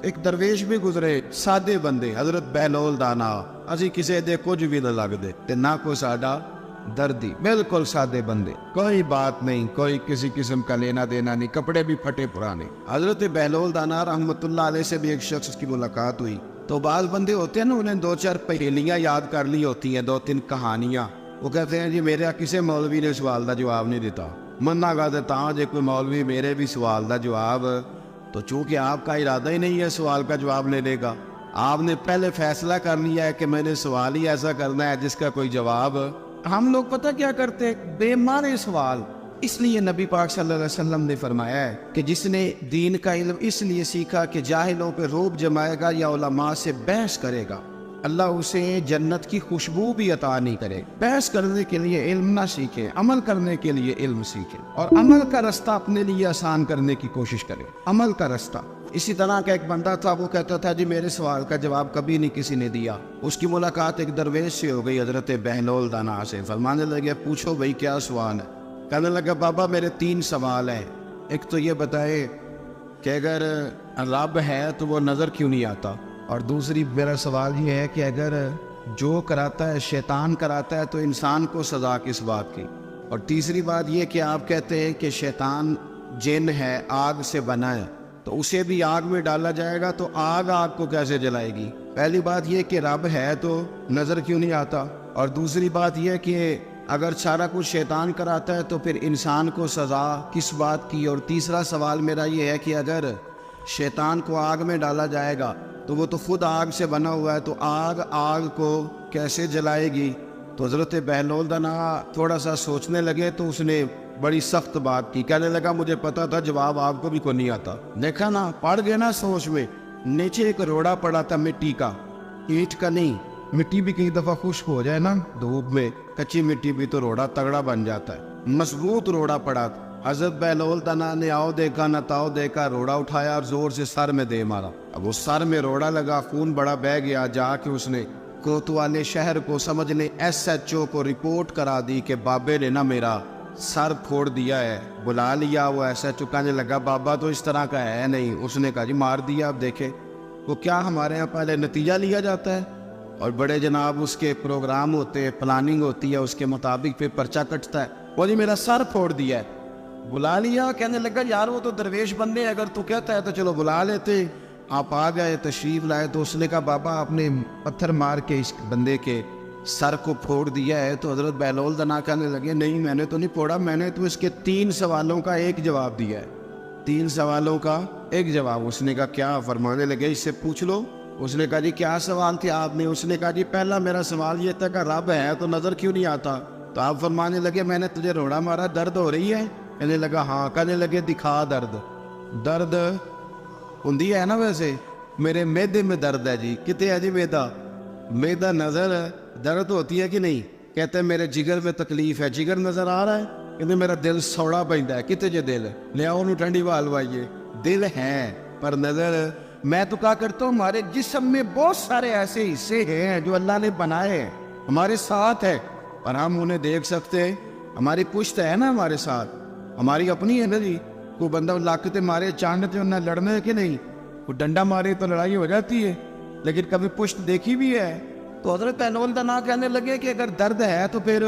ایک درویش بھی گزرے, سادے بندے, حضرت بہلول دانا, اسی کسی دے کچھ بھی نہ لگتے تے نہ کوئی ساڈا دردی, بالکل سادے بندے, کوئی بات نہیں, کوئی کسی قسم کا لینا دینا نہیں, کپڑے بھی پھٹے پرانے. حضرت بہلول دانا رحمت اللہ علیہ سے بھی ایک شخص کی ملاقات ہوئی. تو بعض بندے ہوتے ہیں نا, انہیں 2-4 پہیلیاں یاد کر لی ہوتی ہیں, 2-3 کہانیاں. وہ کہتے ہیں جی میرا کسی مولوی نے سوال دا جواب نہیں دیتا, مننا گا دیتا ہوں جی کوئی مولوی میرے بھی سوال دا جواب. تو چونکہ آپ کا ارادہ ہی نہیں ہے سوال کا جواب لینے کا, آپ نے پہلے فیصلہ کر لیا ہے کہ میں نے سوال ہی ایسا کرنا ہے جس کا کوئی جواب. ہم لوگ پتہ کیا کرتے ہیں, بے معنی سوال. اس لیے نبی پاک صلی اللہ علیہ وسلم نے فرمایا ہے کہ جس نے دین کا علم اس لیے سیکھا کہ جاہلوں پہ روب جمائے گا یا علماء سے بحث کرے گا, اللہ اسے جنت کی خوشبو بھی عطا نہیں کرے. بحث کرنے کے لیے علم نہ سیکھیں, عمل کرنے کے لیے علم سیکھیں, اور عمل کا رستہ اپنے لیے آسان کرنے کی کوشش کریں, عمل کا رستہ. اسی طرح کا ایک بندہ تھا, وہ کہتا تھا جی میرے سوال کا جواب کبھی نہیں کسی نے دیا. اس کی ملاقات ایک درویش سے ہو گئی, حضرت بہلول دانا سے. فرمانے لگے پوچھو بھائی کیا سوال ہے؟ کہنے لگا بابا میرے 3 سوال ہیں. ایک تو یہ بتائے کہ اگر رب ہے تو وہ نظر کیوں نہیں آتا, اور دوسری میرا سوال یہ ہے کہ اگر جو کراتا ہے شیطان کراتا ہے تو انسان کو سزا کس بات کی, اور تیسری بات یہ کہ آپ کہتے ہیں کہ شیطان جن ہے, آگ سے بنا ہے, تو اسے بھی آگ میں ڈالا جائے گا تو آگ کو کیسے جلائے گی؟ پہلی بات یہ کہ رب ہے تو نظر کیوں نہیں آتا, اور دوسری بات یہ کہ اگر سارا کچھ شیطان کراتا ہے تو پھر انسان کو سزا کس بات کی؟ اور تیسرا سوال میرا یہ ہے کہ اگر شیطان کو آگ میں ڈالا جائے گا تو وہ تو خود آگ سے بنا ہوا ہے, تو آگ کو کیسے جلائے گی؟ تو حضرت بہلول دانا تھوڑا سا سوچنے لگے, تو اس نے بڑی سخت بات کی. کہنے لگا مجھے پتا تھا جواب آپ کو بھی کوئی نہیں آتا. دیکھا نا, پڑ گئے نا سوچ میں. نیچے ایک روڑا پڑا تھا مٹی کا, اینٹ کا نہیں. مٹی بھی کئی دفعہ خشک ہو جائے نا دھوپ میں, کچی مٹی بھی تو روڑا تگڑا بن جاتا ہے. مضبوط روڑا پڑا تھا. حضرت بہلول دانا نے آؤ دیکھا نہ تاؤ دیکھا, روڑا اٹھایا اور زور سے سر میں دے مارا. اب وہ سر میں روڑا لگا, خون بڑا بہہ گیا. جا کے اس نے کوتوالے شہر کو, سمجھنے SHO کو رپورٹ کرا دی کہ بابے نے نا میرا سر پھوڑ دیا ہے. بلا لیا. وہ SHO کہنے لگا بابا تو اس طرح کا ہے نہیں. اس نے کہا جی مار دیا. اب دیکھے وہ کیا ہمارے ہاں پہلے نتیجہ لیا جاتا ہے, اور بڑے جناب اس کے پروگرام ہوتے ہیں, پلاننگ ہوتی ہے, اس کے مطابق پھر پرچہ کٹتا ہے. وہ جی میرا سر پھوڑ دیا ہے. بلا لیا. کہنے لگا یار وہ تو درویش بندے, اگر تو کہتا ہے تو چلو بلا لیتے. آپ آ گئے, تشریف لائے. تو اس نے کہا بابا آپ نے پتھر مار کے اس بندے کے سر کو پھوڑ دیا ہے. تو حضرت بہلول دانا کہنے لگے نہیں میں نے تو نہیں پھوڑا, میں نے تو اس کے 3 سوالوں کا ایک جواب دیا ہے. 3 سوالوں کا ایک جواب. اس نے کہا کیا؟ فرمانے لگے اس سے پوچھ لو. اس نے کہا جی کیا سوال تھے آپ نے؟ اس نے کہا جی پہلا میرا سوال یہ تھا کہ رب ہے تو نظر کیوں نہیں آتا؟ تو آپ فرمانے لگے میں نے تجھے روڑا مارا, درد ہو رہی ہے؟ کہنے لگا ہاں. کہنے لگے دکھا درد. درد ہوندی ہے نا ویسے, میرے میدے میں درد ہے جی. کتے ہے جی میدا؟ میدا نظر درد ہوتی ہے کہ نہیں؟ کہتے ہیں میرے جگر میں تکلیف ہے. جگر نظر آ رہا ہے؟ کہتے میرا دل سوڑا پیندا ہے. کتے جے دل لے آؤ انہوں ٹھنڈی وال وائیے. دل ہے پر نظر. میں تو کہا کرتا ہوں ہمارے جسم میں بہت سارے ایسے حصے ہیں جو اللہ نے بنائے ہیں, ہمارے ساتھ ہے, اور ہم انہیں دیکھ سکتے ہیں. ہماری پشت ہے نا ہمارے ساتھ, ہماری اپنی ہے نا جی. کوئی بندہ لاکتے مارے چاندتے انہیں لڑنے کہ نہیں, کوئی ڈنڈا مارے تو لڑائی ہو جاتی ہے, لیکن کبھی پشت دیکھی بھی ہے. تو حضرت بہلول دانا کہنے لگے کہ اگر درد ہے تو پھر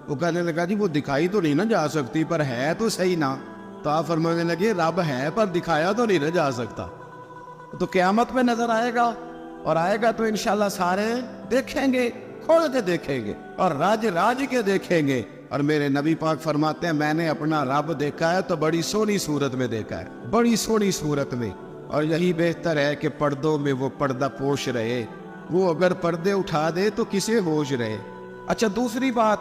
وہ کہنے لگا جی وہ دکھائی تو نہیں نہ جا سکتی پر ہے تو صحیح نا. تو آپ فرمانے لگے رب ہے پر دکھایا تو نہیں نہ جا سکتا. تو قیامت میں نظر آئے گا, اور آئے گا تو انشاءاللہ سارے دیکھیں گے, کھول کے دیکھیں گے اور راج کے دیکھیں گے. اور میرے نبی پاک فرماتے ہیں میں نے اپنا رب دیکھا ہے تو بڑی سونی صورت میں دیکھا ہے, بڑی سونی صورت میں. اور یہی بہتر ہے کہ پردوں میں وہ پردہ پوش رہے, وہ اگر پردے اٹھا دے تو کسے ہوش رہے. اچھا دوسری بات,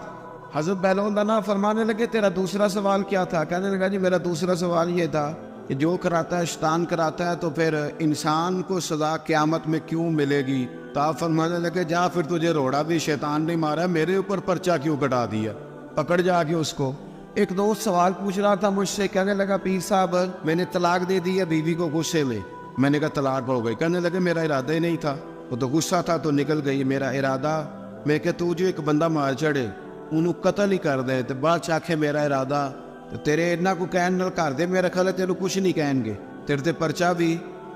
حضرت بہلول دانا فرمانے لگے تیرا دوسرا سوال کیا تھا؟ کہنے لگا جی میرا دوسرا سوال یہ تھا کہ جو کراتا ہے شیطان کراتا ہے تو پھر انسان کو سزا قیامت میں کیوں ملے گی؟ تو آپ فرمانے لگے جا پھر تجھے روڑا بھی شیطان نے مارا, میرے اوپر پرچہ کیوں کٹا دیا؟ پکڑ جا کے اس کو. ایک دوست سوال پوچھ رہا تھا مجھ سے, کہنے لگا پیر صاحب میں نے طلاق دے دی ہے بیوی کو غصے میں. میں نے کہا طلاق ہو گئی. کہنے لگے میرا ارادہ ہی نہیں تھا, وہ تو غصہ تھا تو نکل گئی. میرا ارادہ میں کہ تو جو ایک بندہ مار چڑھے انہوں قتل ہی کر دے, تو بعد چاکھے میرا ارادہ تو تیرے اتنا کو کہن نال کر دے, میرا خیال ہے تیرے کچھ نہیں کہیں گے, تیرے تے پرچہ بھی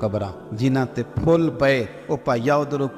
ਕਬਰਾਂ ਜਿਨ੍ਹਾਂ ਤੇ ਫੁੱਲ ਪਏ, ਉਹ ਭਾਈਆ ਉਧਰੋਂ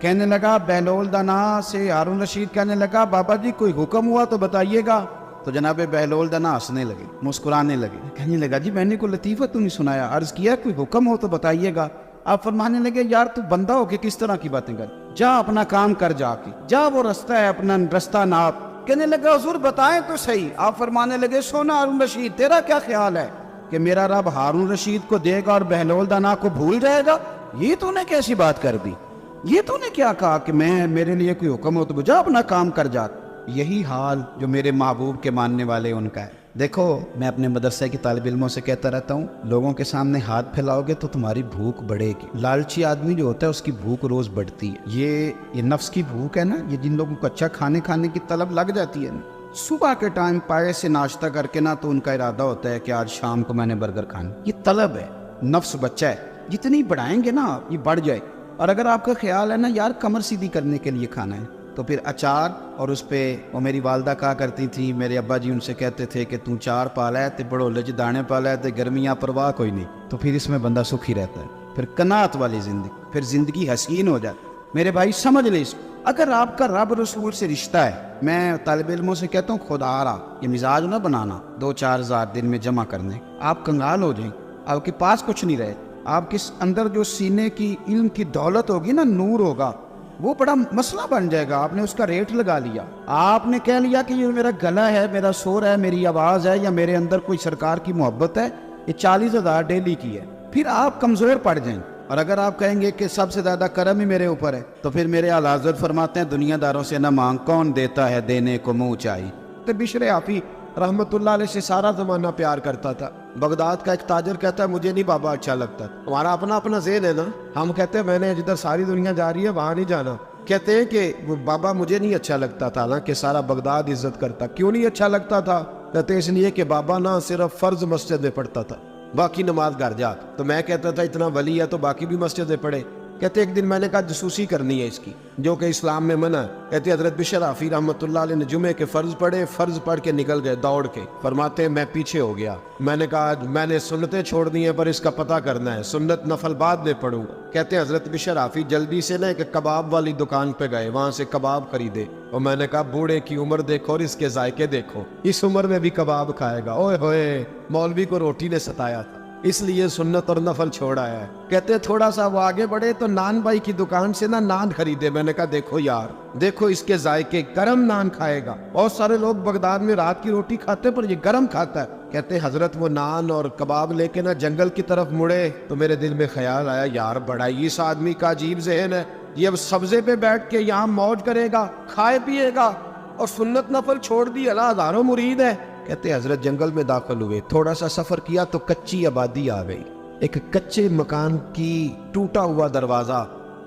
کہنے لگا بہلول دانا سے ہارون رشید کہنے لگا بابا جی کوئی حکم ہوا تو بتائیے گا. تو جناب بہلول دانا ہنسنے لگے, مسکرانے لگے, کہنے لگا جی میں نے کوئی لطیفہ تو نہیں سنایا, عرض کیا کوئی حکم ہو تو بتائیے گا. آپ فرمانے لگے یار تو بندہ ہو کے کس طرح کی باتیں کر, جا اپنا کام کر, جا کے جا وہ رستہ ہے اپنا رستہ ناپ. کہنے لگا حضور بتائیں تو صحیح. آپ فرمانے لگے سونا ہارون رشید تیرا کیا خیال ہے کہ میرا رب ہارون رشید کو دے گا اور بہلول دانا کو بھول جائے گا؟ یہ تو نے کیسی بات کر دی, یہ تو نے کیا کہا کہ میں میرے لیے کوئی حکم ہو تو جا اپنا کام کر جا. یہی حال جو میرے محبوب کے ماننے والے ان کا ہے. دیکھو میں اپنے مدرسے کی طالب علموں سے کہتا رہتا ہوں, لوگوں کے سامنے ہاتھ پھیلاؤ گے تو تمہاری بھوک بڑھے گی. لالچی آدمی جو ہوتا ہے اس کی بھوک روز بڑھتی ہے. یہ نفس کی بھوک ہے نا, یہ جن لوگوں کو اچھا کھانے کی طلب لگ جاتی ہے نا, صبح کے ٹائم پائے سے ناشتہ کر کے نا تو ان کا ارادہ ہوتا ہے کہ آج شام کو میں نے برگر کھانا. یہ طلب ہے, نفس بچہ ہے, جتنی بڑھائیں گے نا یہ بڑھ جائے. اور اگر آپ کا خیال ہے نا یار کمر سیدھی کرنے کے لیے کھانا ہے تو پھر اچار, اور اس پہ وہ میری والدہ کہا کرتی تھی, میرے ابا جی ان سے کہتے تھے کہ تو چار پالا ہے تے بڑو لج دانے پالا ہے تے گرمیاں پرواہ کوئی نہیں, تو پھر اس میں بندہ سکھی رہتا ہے. پھر قناعت والی زندگی, پھر زندگی حسین ہو جاتی. میرے بھائی سمجھ لے اس کو, اگر آپ کا رب رسول سے رشتہ ہے, میں طالب علموں سے کہتا ہوں خدا رہا یہ مزاج نہ بنانا 2-4 ہزار دن میں جمع کرنے, آپ کنگال ہو جائیں, آپ کے پاس کچھ نہیں رہے. آپ کے اندر جو سینے کی علم کی دولت ہوگی نا, نور ہوگا, وہ بڑا مسئلہ بن جائے گا. آپ نے اس کا ریٹ لگا لیا, آپ نے کہہ لیا کہ یہ میرا گلا ہے, میرا سور ہے, میری آواز ہے, یا میرے اندر کوئی سرکار کی محبت ہے, یہ 40,000 ڈیلی کی ہے, پھر آپ کمزور پڑ جائیں. اور اگر آپ کہیں گے کہ سب سے زیادہ کرم ہی میرے اوپر ہے, تو پھر میرے اعلی حضرت فرماتے ہیں دنیا داروں سے نہ مانگ, کون دیتا ہے دینے کو منہ چاہیے. تو بشر حافی رحمت اللہ علیہ سے سارا زمانہ پیار کرتا تھا. بغداد کا ایک تاجر کہتا ہے مجھے نہیں بابا اچھا لگتا. ہمارا اپنا ذہن ہے نا, ہم کہتے ہیں میں نے جدھر ساری دنیا جا رہی ہے وہاں نہیں جانا. کہتے ہیں کہ بابا مجھے نہیں اچھا لگتا تھا, حالانکہ سارا بغداد عزت کرتا. کیوں نہیں اچھا لگتا تھا؟ کہتے اس لیے کہ بابا نہ صرف فرض مسجد میں پڑھتا تھا, باقی نماز گھر جا. تو میں کہتا تھا اتنا ولی ہے تو باقی بھی مسجد میں پڑھے. کہتے ایک دن میں نے کہا جسوسی کرنی ہے اس کی, جو کہ اسلام میں منع ہے. کہتے حضرت بشر حافی رحمۃ اللہ علیہ نے جمعے کے فرض پڑھے, فرض پڑھ کے نکل گئے دوڑ کے. فرماتے ہیں میں پیچھے ہو گیا, میں نے کہا میں نے سنتیں چھوڑ دی ہیں پر اس کا پتہ کرنا ہے, سنت نفل بعد میں پڑھوں گا. کہتے ہیں حضرت بشر حافی جلدی سے نا ایک کباب والی دکان پہ گئے, وہاں سے کباب خریدے. اور میں نے کہا بوڑھے کی عمر دیکھو اور اس کے ذائقے دیکھو, اس عمر میں بھی کباب کھائے گا. اوئے ہوئے, مولوی کو روٹی نے ستایا تھا, اس لیے سنت اور نفل چھوڑا ہے. کہتے تھوڑا سا وہ آگے بڑھے تو نان بھائی کی دکان سے نا نان خریدے. میں نے کہا دیکھو یار, دیکھو اس کے ذائقے, گرم نان کھائے گا. بہت سارے لوگ بغداد میں رات کی روٹی کھاتے پر یہ گرم کھاتا ہے. کہتے حضرت وہ نان اور کباب لے کے نا جنگل کی طرف مڑے تو میرے دل میں خیال آیا یار بڑا ہی اس آدمی کا عجیب ذہن ہے, یہ اب سبزے پہ بیٹھ کے یہاں موج کرے گا, کھائے پیے گا, اور سنت نفل چھوڑ دی, اللہ ہزاروں مرید ہے. کہتے حضرت جنگل میں داخل ہوئے, تھوڑا سا سفر کیا تو کچی آبادی آ گئی. ایک کچے مکان کی ٹوٹا ہوا دروازہ,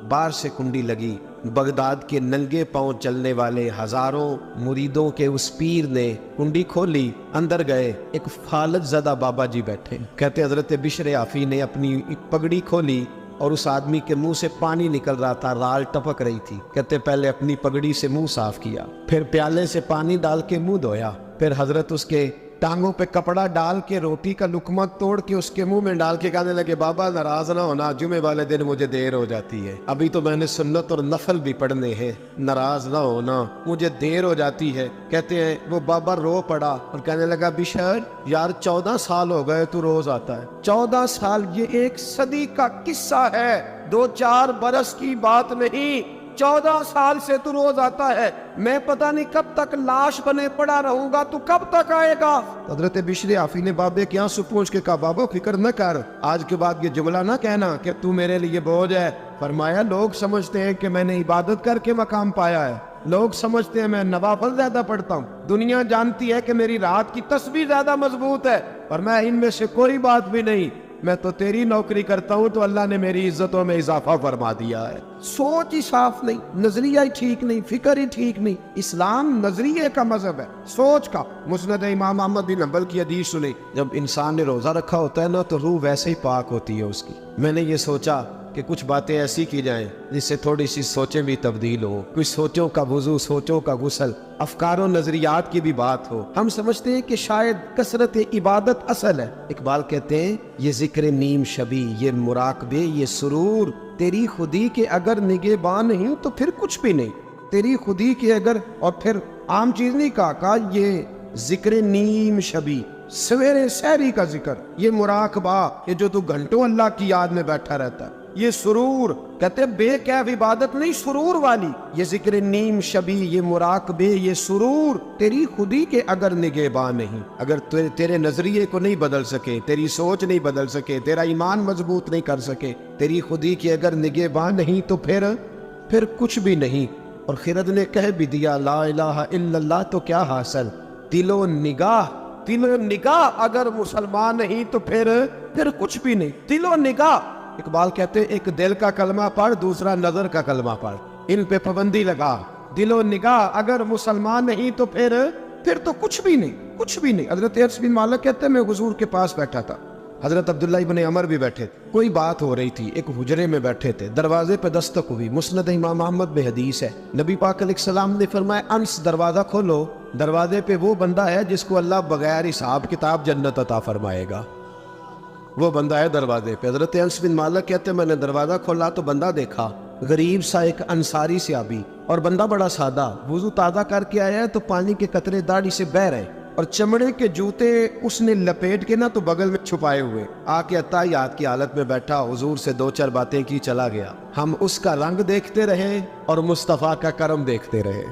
باہر سے کنڈی لگی. بغداد کے ننگے پاؤں چلنے والے ہزاروں مریدوں کے اس پیر نے کنڈی کھولی, اندر گئے, ایک فالج زدہ بابا جی بیٹھے. کہتے حضرت بشر حافی نے اپنی پگڑی کھولی اور اس آدمی کے منہ سے پانی نکل رہا تھا, رال ٹپک رہی تھی. کہتے پہلے اپنی پگڑی سے منہ صاف کیا, پھر پیالے سے پانی ڈال کے منہ دھویا, پھر حضرت اس کے ٹانگوں پہ کپڑا ڈال کے روٹی کا لقمہ توڑ کے اس کے منہ میں ڈال کے کہنے لگے بابا ناراض نہ ہونا, جمعے والے دن مجھے دیر ہو جاتی ہے, ابھی تو میں نے سنت اور نفل بھی پڑھنے ہیں, ناراض نہ ہونا مجھے دیر ہو جاتی ہے. کہتے ہیں وہ بابا رو پڑا اور کہنے لگا بشر یار 14 سال ہو گئے تو روز آتا ہے. 14 سال یہ 1 صدی کا قصہ ہے, 2-4 برس کی بات نہیں. 14 سال سے تو روز آتا ہے, میں پتہ نہیں کب تک لاش بنے پڑا رہوں گا, تو کب تک آئے گا. حضرت بشر حافی نے بابے کے آنسو پوچھ کے کہا بابا فکر نہ کر, آج کے بعد یہ جملہ نہ کہنا کہ تو میرے لیے بوجھ ہے. فرمایا لوگ سمجھتے ہیں کہ میں نے عبادت کر کے مقام پایا ہے, لوگ سمجھتے ہیں میں نوافل زیادہ پڑھتا ہوں, دنیا جانتی ہے کہ میری رات کی تسبیح زیادہ مضبوط ہے, اور میں ان میں سے کوئی بات بھی نہیں. میں تو تیری نوکری کرتا ہوں تو اللہ نے میری عزتوں میں اضافہ فرما دیا ہے. سوچ ہی صاف نہیں, نظریہ ہی ٹھیک نہیں, فکر ہی ٹھیک نہیں. اسلام نظریے کا مذہب ہے, سوچ کا. مسند امام احمد بن حنبل کی حدیث سنی, جب انسان نے روزہ رکھا ہوتا ہے نا تو روح ویسے ہی پاک ہوتی ہے اس کی. میں نے یہ سوچا کہ کچھ باتیں ایسی کی جائیں جس سے تھوڑی سی سوچیں بھی تبدیل ہو، کچھ سوچوں کا وضو، سوچوں کا غسل، افکار و نظریات کی بھی بات ہو۔ ہم سمجھتے ہیں کہ شاید کثرت عبادت اصل ہے۔ اقبال کہتے ہیں یہ ذکر نیم شبی، یہ مراقبے، یہ سرور تیری خودی کے اگر نگہباں نہیں تو پھر کچھ بھی نہیں، تیری خودی کے اگر، اور پھر عام چیز نہیں کہا یہ ذکر نیم شبی، سویرے سحری کا ذکر، یہ مراقبہ، یہ جو تو گھنٹوں اللہ کی یاد میں بیٹھا رہتا ہے، یہ سرور، کہتے بے کیف عبادت نہیں، سرور والی، یہ ذکر نیم شبی، یہ مراقبے، یہ سرور تیری خودی کے اگر نگہباں نہیں، اگر تیرے نظریے کو نہیں بدل سکے، تیری سوچ نہیں بدل سکے، تیرا ایمان مضبوط نہیں کر سکے، تیری خودی کے اگر نگہباں نہیں تو پھر کچھ بھی نہیں۔ اور خرد نے کہہ بھی دیا لا الہ الا اللہ تو کیا حاصل، دل و نگاہ اگر مسلمان نہیں تو پھر کچھ بھی نہیں، دل و نگاہ۔ اقبال کہتے ہیں ایک دل کا کلمہ پڑھ، دوسرا نظر کا کلمہ پڑھ، ان پہ پابندی لگا، دل و نگاہ اگر مسلمان نہیں تو پھر تو کچھ بھی نہیں۔ حضرت انس بن مالک کہتے ہیں میں حضور کے پاس بیٹھا تھا، حضرت عبداللہ ابن عمر بھی بیٹھے تھے، کوئی بات ہو رہی تھی، ایک حجرے میں بیٹھے تھے، دروازے پہ دستک ہوئی، مسند امام احمد میں حدیث ہے، نبی پاک علیہ السلام نے فرمایا انس دروازہ کھولو، دروازے پہ وہ بندہ ہے جس کو اللہ بغیر حساب کتاب جنت عطا فرمائے گا، وہ بندہ ہے دروازے پہ۔ حضرت انس بن مالک کہتے ہیں میں نے دروازہ کھولا تو بندہ دیکھا، غریب سا ایک انصاری صحابی، اور بندہ بڑا سادہ، وضو تازہ کر کے آیا ہے تو پانی کے قطرے داڑھی سے بہہ رہے، اور چمڑے کے جوتے اس نے لپیٹ کے تو بغل میں چھپائے ہوئے، آ کے عطائیات کی حالت میں بیٹھا، حضور سے دو چار باتیں کی، چلا گیا۔ ہم اس کا رنگ دیکھتے رہے اور مصطفیٰ کا کرم دیکھتے رہے۔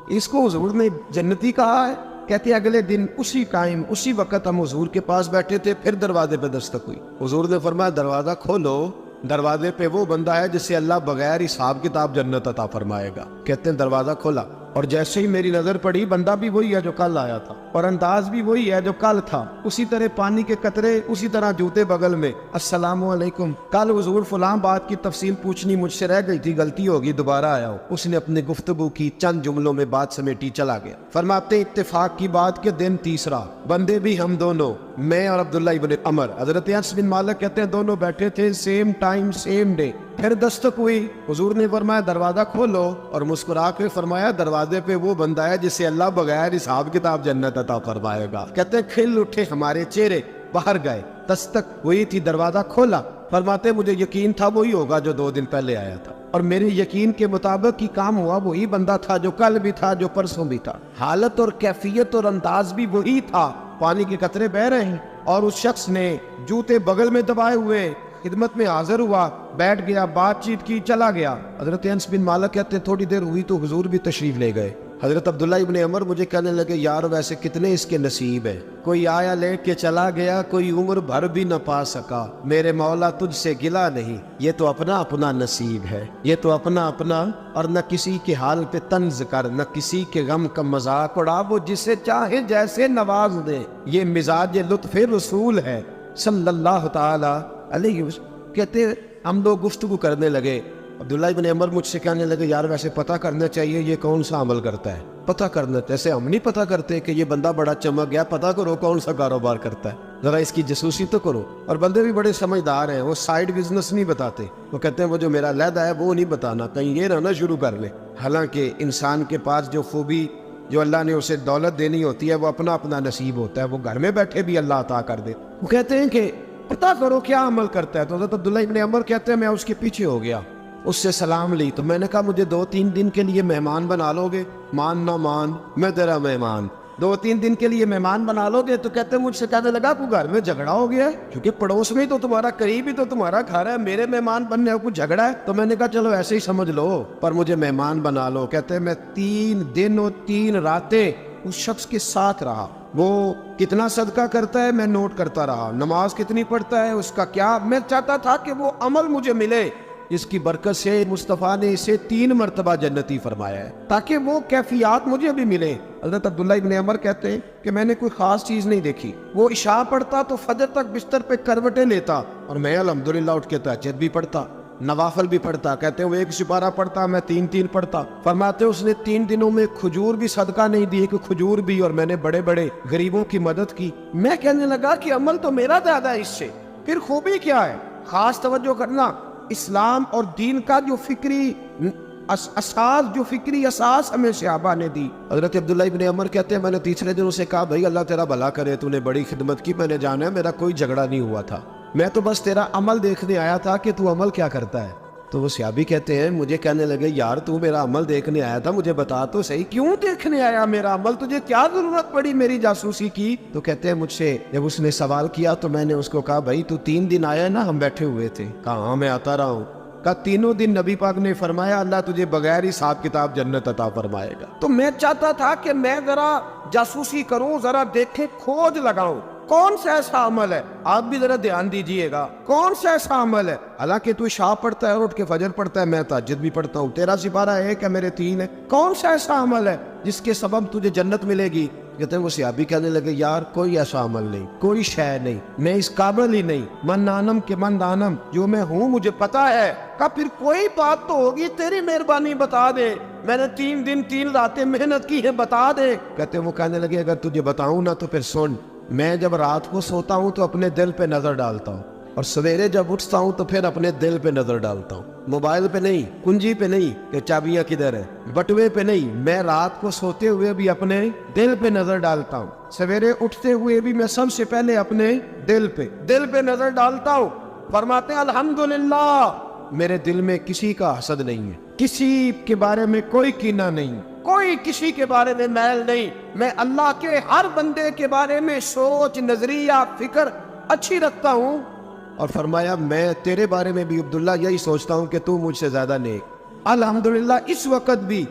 اس کو حضور نے جنتی کہا ہے۔ کہتے ہیں اگلے دن اسی ٹائم اسی وقت ہم حضور کے پاس بیٹھے تھے، پھر دروازے پہ دستک ہوئی، حضور نے فرمایا دروازہ کھولو، دروازے پہ وہ بندہ ہے جس سے اللہ بغیر حساب کتاب جنت عطا فرمائے گا۔ کہتے ہیں دروازہ کھولا، اور جیسے ہی میری نظر پڑی بندہ بھی وہی ہے جو کل آیا تھا، اور انداز بھی وہی ہے جو کل تھا، اسی طرح پانی کے قطرے، اسی طرح جوتے بغل میں، السلام علیکم، کل حضور فلاں بات کی تفصیل پوچھنی مجھ سے رہ گئی تھی، غلطی ہوگی، دوبارہ آیا ہو۔ اس نے اپنی گفتگو کی، چند جملوں میں بات سمیٹی، چلا گیا۔ فرماتے اتفاق کی بات کے دن تیسرا، بندے بھی ہم دونوں، میں اور عبداللہ ابن عمر، حضرت انس بن مالک کہتے ہیں دونوں بیٹھے تھے، سیم ٹائم سیم ڈے، پھر دستک ہوئی، حضور نے فرمایا دروازہ کھولو، اور مسکرا کے فرمایا دروازے پہ وہ بندہ ہے جس سے اللہ بغیر حساب کتاب جنت عطا فرمائے گا۔ کہتے ہیں کھل اٹھے ہمارے چہرے، باہر گئے، دستک ہوئی تھی، دروازہ کھولا، فرماتے مجھے یقین تھا وہی ہوگا جو 2 دن پہلے آیا تھا، اور میرے یقین کے مطابق ہی کام ہوا، وہی بندہ تھا جو کل بھی تھا، جو پرسوں بھی تھا، حالت اور کیفیت اور انداز بھی وہی تھا، پانی کے قطرے بہ رہے ہیں، اور اس شخص نے جوتے بغل میں دبائے ہوئے خدمت میں حاضر ہوا، بیٹھ گیا، بات چیت کی، چلا گیا۔ حضرت انس بن مالک کہتے ہیں تھوڑی دیر ہوئی تو حضور بھی تشریف لے گئے۔ حضرت عبداللہ ابن عمر مجھے کہنے لگے یار ویسے کتنے اس کے نصیب ہے، کوئی آیا لے کے چلا گیا، کوئی عمر بھر بھی نہ پا سکا، میرے مولا تجھ سے گلا نہیں، یہ تو اپنا اپنا نصیب ہے، یہ تو اپنا اپنا، اور نہ کسی کے حال پہ طنز کر، نہ کسی کے غم کا مذاق اڑا، وہ جسے چاہے جیسے نواز دے، یہ مزاج لطف رسول ہے صلی اللہ تعالی علیہ وسلم۔ کہتے ہم لوگ گفتگو کرنے لگے، عبداللہ ابن عمر مجھ سے کہنے لگے یار ویسے پتہ کرنا چاہیے یہ کون سا عمل کرتا ہے، پتہ کرنا، جیسے ہم نہیں پتہ کرتے کہ یہ بندہ بڑا چمک گیا، پتہ کرو کون سا کاروبار کرتا ہے، ذرا اس کی جاسوسی تو کرو۔ اور بندے بھی بڑے سمجھدار ہیں، وہ سائیڈ بزنس نہیں بتاتے، وہ کہتے ہیں وہ جو میرا علیحدہ ہے وہ نہیں بتانا، کہیں یہ نہ شروع کر لے۔ حالانکہ انسان کے پاس جو خوبی، جو اللہ نے اسے دولت دینی ہوتی ہے، وہ اپنا اپنا نصیب ہوتا ہے، وہ گھر میں بیٹھے بھی اللہ عطا کر دے۔ وہ کہتے ہیں کہ پتہ کرو کیا عمل کرتا ہے، تو حضرت عبداللہ ابن عمر کہتے ہیں میں اس کے پیچھے ہو گیا، اس سے سلام لی، تو میں نے کہا مجھے 2-3 دن کے لیے مہمان بنا لو گے؟ مان نہ مان، میں تیرا مہمان، 2-3 دن کے لیے مہمان بنا لو گے؟ تو کہتے ہیں مجھ سے کہنے لگا کوئی گھر میں جھگڑا ہو گیا ہے، کیونکہ پڑوس میں تو تمہارا قریب ہی تو تمہارا گھر ہے، میرے مہمان بننے کو کچھ جھگڑا ہے؟ تو میں نے کہا چلو ایسے ہی سمجھ لو، پر مجھے مہمان بنا لو۔ کہتے ہیں میں 3 دن اور 3 راتیں اس شخص کے ساتھ رہا، وہ کتنا صدقہ کرتا ہے میں نوٹ کرتا رہا، نماز کتنی پڑھتا ہے، اس کا کیا، میں چاہتا تھا کہ وہ عمل مجھے ملے جس کی برکت سے مصطفیٰ نے اسے 3 مرتبہ جنتی فرمایا ہے، تاکہ وہ کیفیات مجھے بھی ملے۔ حضرت عبداللہ ابن عمر کہتے ہیں کہ میں نے کوئی خاص چیز نہیں دیکھی، وہ عشاء پڑھتا تو فجر تک بستر پہ کروٹیں لیتا، اور میں الحمدللہ اٹھ کے تہجد بھی پڑھتا، نوافل بھی پڑھتا۔ کہتے ہیں وہ 1 سپارہ پڑھتا، میں 3 پڑھتا۔ فرماتے اس نے 3 دنوں میں کھجور بھی صدقہ نہیں دی، کہ کھجور بھی، اور میں نے بڑے بڑے غریبوں کی مدد کی۔ میں کہنے لگا کہ عمل تو میرا زیادہ ہے اس سے، پھر خوبی کیا ہے؟ خاص توجہ کرنا، اسلام اور دین کا جو فکری اساس ہمیں صحابہ نے دی. حضرت عبداللہ ابن عمر کہتے ہیں میں نے تیسرے دن اسے کہا بھائی اللہ تیرا بھلا کرے، تو نے بڑی خدمت کی، میں نے جانا ہے میرا کوئی جھگڑا نہیں ہوا تھا، میں تو بس تیرا عمل دیکھنے آیا تھا کہ تو عمل کیا کرتا ہے. تو وہ صحابی کہتے ہیں مجھے کہنے لگے یار تو میرا عمل دیکھنے آیا تھا، مجھے بتا تو صحیح کیوں دیکھنے آیا میرا عمل؟ تجھے کیا ضرورت پڑی میری جاسوسی کی؟ تو کہتے ہیں مجھ سے جب اس نے سوال کیا تو میں نے اس کو کہا بھائی تو 3 دن آیا نا، ہم بیٹھے ہوئے تھے. کہا ہاں میں آتا رہا ہوں. کہا 3 دن نبی پاک نے فرمایا اللہ تجھے بغیر حساب کتاب جنت عطا فرمائے گا. تو میں چاہتا تھا کہ میں ذرا جاسوسی کروں، ذرا دیکھیں، کھوج لگاؤں کون سا ایسا عمل ہے. آپ بھی ذرا دھیان دیجئے گا، کون سا ایسا عمل ہے؟ حالانکہ تو عشاء پڑھتا ہے، اٹھ کے فجر پڑھتا ہے، میں تہجد بھی پڑھتا ہوں، تیرا سپارہ 1 ہے میرے 3 ہے، کون سا ایسا عمل ہے جس کے سبب تجھے جنت ملے گی؟ کہتے ہیں وہ صحابی کہنے لگے یار کوئی ایسا عمل نہیں، کوئی شے نہیں، میں اس قابل ہی نہیں. من دانم کے من دانم، جو میں ہوں مجھے پتا ہے. کہ پھر کوئی بات تو ہوگی، تیری مہربانی بتا دے، میں نے 3 دن 3 راتیں محنت کی ہے، بتا دے. کہتے ہیں وہ کہنے لگے اگر تجھے بتاؤں نا تو پھر سن، میں جب رات کو سوتا ہوں تو اپنے دل پہ نظر ڈالتا ہوں، اور سویرے جب اٹھتا ہوں تو پھر اپنے دل پہ نظر ڈالتا ہوں. موبائل پہ نہیں، کنجی پہ نہیں کہ چابیاں کدھر ہے، بٹوے پہ نہیں، میں رات کو سوتے ہوئے بھی اپنے دل پہ نظر ڈالتا ہوں، سویرے اٹھتے ہوئے بھی میں سب سے پہلے اپنے دل پہ نظر ڈالتا ہوں. فرماتے ہیں الحمدللہ میرے دل میں کسی کا حسد نہیں ہے، کسی کے بارے میں کوئی کینہ نہیں، کوئی کسی کے بارے میں میل نہیں. میں اللہ کے ہر بندے کے بارے میں سوچ، نظریہ، فکر اچھی رکھتا ہوں. اور فرمایا میں تیرے بارے میں بھی عبداللہ یہی سوچتا ہوں کہ تو مجھ سے زیادہ نیک. الحمدللہ اس وقت بھی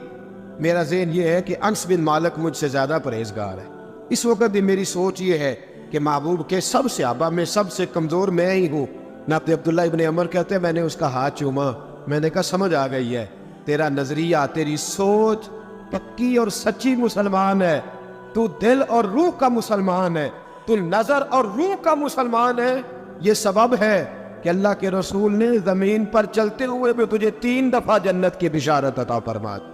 میرا ذہن یہ ہے کہ انس بن مالک مجھ سے زیادہ پرہیزگار ہے. اس وقت بھی میری سوچ یہ ہے کہ محبوب کے سب صحابہ میں سب سے کمزور میں ہی ہوں. نہ عبداللہ ابن عمر کہتے ہیں میں نے اس کا ہاتھ چوما، میں نے کہا سمجھ آ گئی ہے، تیرا نظریہ، تیری سوچ پکی اور سچی مسلمان ہے، تو دل اور روح کا مسلمان ہے، تو نظر اور روح کا مسلمان ہے. یہ سبب ہے کہ اللہ کے رسول نے زمین پر چلتے ہوئے بھی تجھے 3 دفعہ جنت کی بشارت عطا فرما دی.